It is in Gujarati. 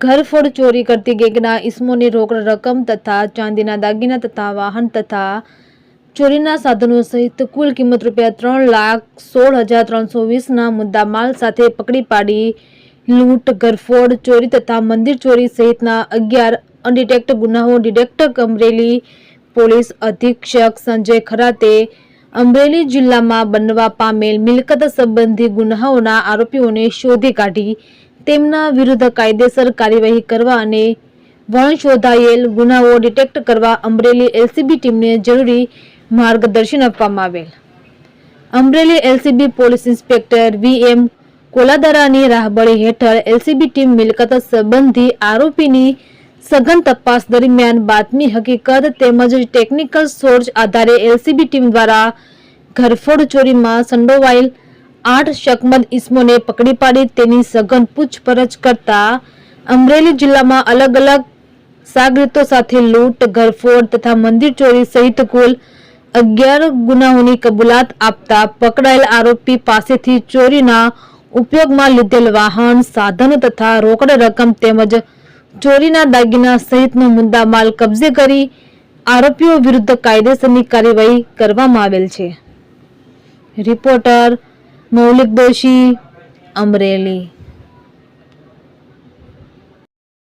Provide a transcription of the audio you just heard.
ઘરફોડ ચોરી કરતી ગેંગના ઇસમોની રોકડ રકમ તથા ચાંદીના દાગીના તથા વાહન તથા ચોરીના સાધનો સહિત કુલ કિંમત ₹3,16,320ના મુદ્દામાલ સાથે પકડી પાડી લૂંટ, ઘરફોડ ચોરી તથા મંદિર ચોરી સહિતના 11 અનડિટેક્ટ ગુનાઓ ડિટેક્ટ અમરેલી પોલીસ અધિક્ષક સંજય ખરાતે અમરેલી જિલ્લામાં બનવા પામેલ મિલકત સંબંધી ગુનાઓના આરોપીઓને શોધી કાઢી તેમના વિરુદ્ધ કાયદેસર કાર્યવાહી કરવા અને વણશોધાયેલ ગુનાઓ ડિટેક્ટ કરવા અમરેલી એલસીબી ટીમને જરૂરી માર્ગદર્શન આપવામાં આવેલ. Amreli LCB police inspector VM કોલાદરાની રાહબરી હેઠળ એલસીબી ટીમ મિલકત સંબંધી આરોપીની સઘન તપાસ દરમિયાન બાતમી હકીકત તેમજ ટેકનિકલ સોર્સ આધારે એલસીબી ટીમ દ્વારા ઘરફોડ ચોરીમાં સંડોવાયેલ 8 શકમંદ ઇસમોને પકડી પાડી તેની સઘન પૂછપરછ કરતા અમરેલી જિલ્લામાં અલગ અલગ સાગરીતો સાથે લૂંટ, ઘરફોડ તથા મંદિર ચોરી સહિત કુલ 11 ગુનાઓની કબૂલાત આપતા પકડાયેલ આરોપી પાસેથી ચોરીના ઉપયોગમાં લીધેલ વાહન, સાધનો તથા રોકડ રકમ તેમજ ચોરીના દાગીના સહિતનો મુદ્દામાલ કબજે કરી આરોપીઓ વિરુદ્ધ કાયદેસરની કાર્યવાહી કરવામાં આવેલ છે. રિપોર્ટર મૌલિક દોશી, અમરેલી.